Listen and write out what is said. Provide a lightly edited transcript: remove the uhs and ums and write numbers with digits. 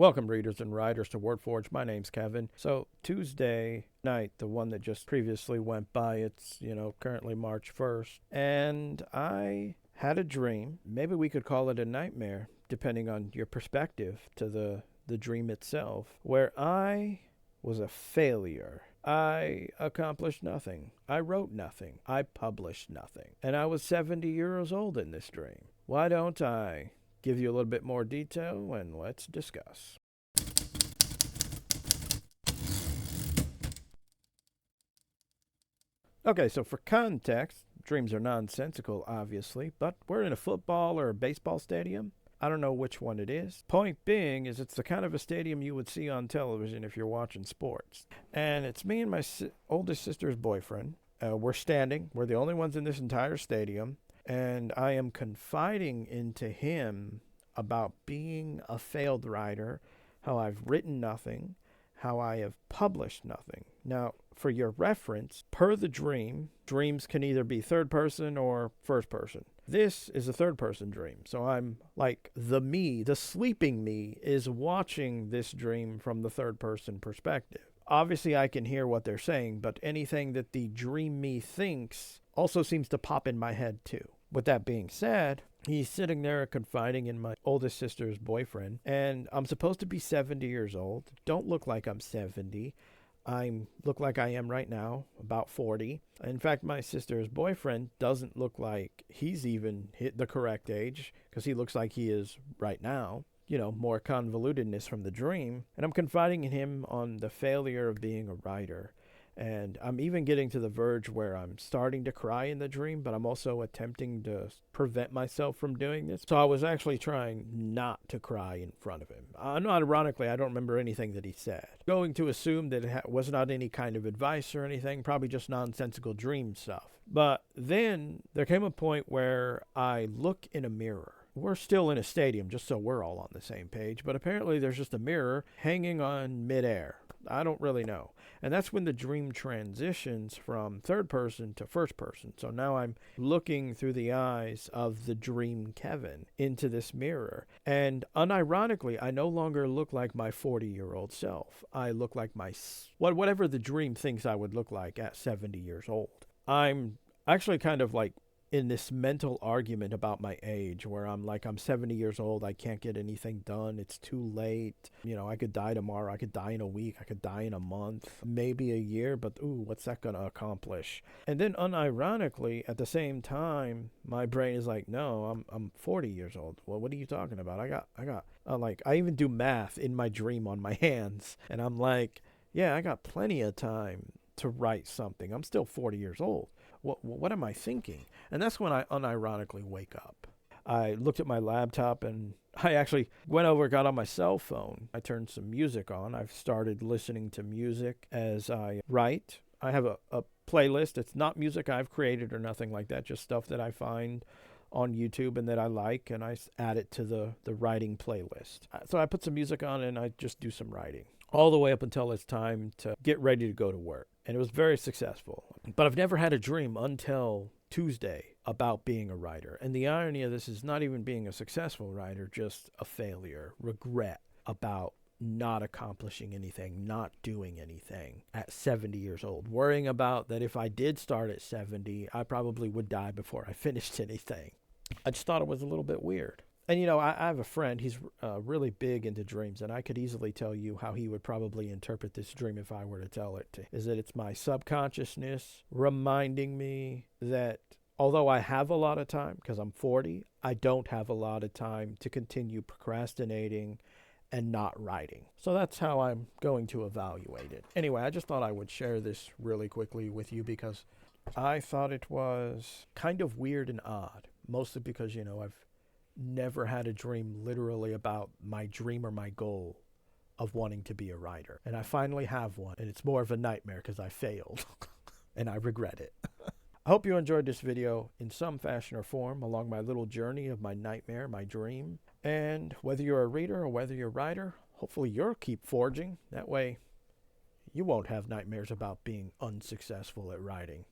Welcome, readers and writers, to WordForge. My name's Kevin. So Tuesday night, the one that just previously went by, it's, currently March 1st, and I had a dream. Maybe we could call it a nightmare, depending on your perspective to the dream itself, where I was a failure. I accomplished nothing. I wrote nothing. I published nothing. And I was 70 years old in this dream. Why don't I give you a little bit more detail and let's discuss. Okay, so for context, dreams are nonsensical, obviously, but we're in a football or a baseball stadium. I don't know which one it is. Point being is it's the kind of a stadium you would see on television if you're watching sports. And it's me and my oldest sister's boyfriend. We're standing. We're the only ones in this entire stadium. And I am confiding into him about being a failed writer, how I've written nothing, how I have published nothing. Now, for your reference, per the dream, dreams can either be third person or first person. This is a third person dream. So I'm like the sleeping me is watching this dream from the third person perspective. Obviously, I can hear what they're saying, but anything that the dream me thinks also seems to pop in my head too. With that being said, he's sitting there confiding in my oldest sister's boyfriend, and I'm supposed to be 70 years old. Don't look like I'm 70. I look like I am right now, about 40. In fact, my sister's boyfriend doesn't look like he's even hit the correct age, because he looks like he is right now. More convolutedness from the dream. And I'm confiding in him on the failure of being a writer. And I'm even getting to the verge where I'm starting to cry in the dream, but I'm also attempting to prevent myself from doing this. So I was actually trying not to cry in front of him. Not ironically, I don't remember anything that he said. Going to assume that it was not any kind of advice or anything, probably just nonsensical dream stuff. But then there came a point where I look in a mirror. We're still in a stadium, just so we're all on the same page, but apparently there's just a mirror hanging on midair. I don't really know. And that's when the dream transitions from third person to first person. So now I'm looking through the eyes of the dream Kevin into this mirror. And unironically, I no longer look like my 40-year-old self. I look like whatever the dream thinks I would look like at 70 years old. I'm actually kind of like in this mental argument about my age where I'm 70 years old. I can't get anything done. It's too late. I could die tomorrow. I could die in a week. I could die in a month, maybe a year, but what's that going to accomplish? And then unironically, at the same time, my brain is like, no, I'm 40 years old. Well, what are you talking about? I even do math in my dream on my hands. And I'm like, yeah, I got plenty of time to write something. I'm still 40 years old. What am I thinking? And that's when I unironically wake up. I looked at my laptop and I actually went over, got on my cell phone. I turned some music on. I've started listening to music as I write. I have a playlist. It's not music I've created or nothing like that, just stuff that I find on YouTube and that I like, and I add it to the writing playlist. So I put some music on and I just do some writing all the way up until it's time to get ready to go to work. And it was very successful. But I've never had a dream until Tuesday about being a writer. And the irony of this is not even being a successful writer, just a failure, regret about not accomplishing anything, not doing anything at 70 years old. Worrying about that if I did start at 70, I probably would die before I finished anything. I just thought it was a little bit weird. And, I have a friend, he's really big into dreams, and I could easily tell you how he would probably interpret this dream if I were to tell it to. Is that it's my subconsciousness reminding me that although I have a lot of time, because I'm 40, I don't have a lot of time to continue procrastinating and not writing. So that's how I'm going to evaluate it. Anyway, I just thought I would share this really quickly with you because I thought it was kind of weird and odd, mostly because, I've never had a dream literally about my dream or my goal of wanting to be a writer. And I finally have one, and it's more of a nightmare because I failed and I regret it. I hope you enjoyed this video in some fashion or form along my little journey of my nightmare, my dream. And whether you're a reader or whether you're a writer, hopefully you'll keep forging. That way you won't have nightmares about being unsuccessful at writing.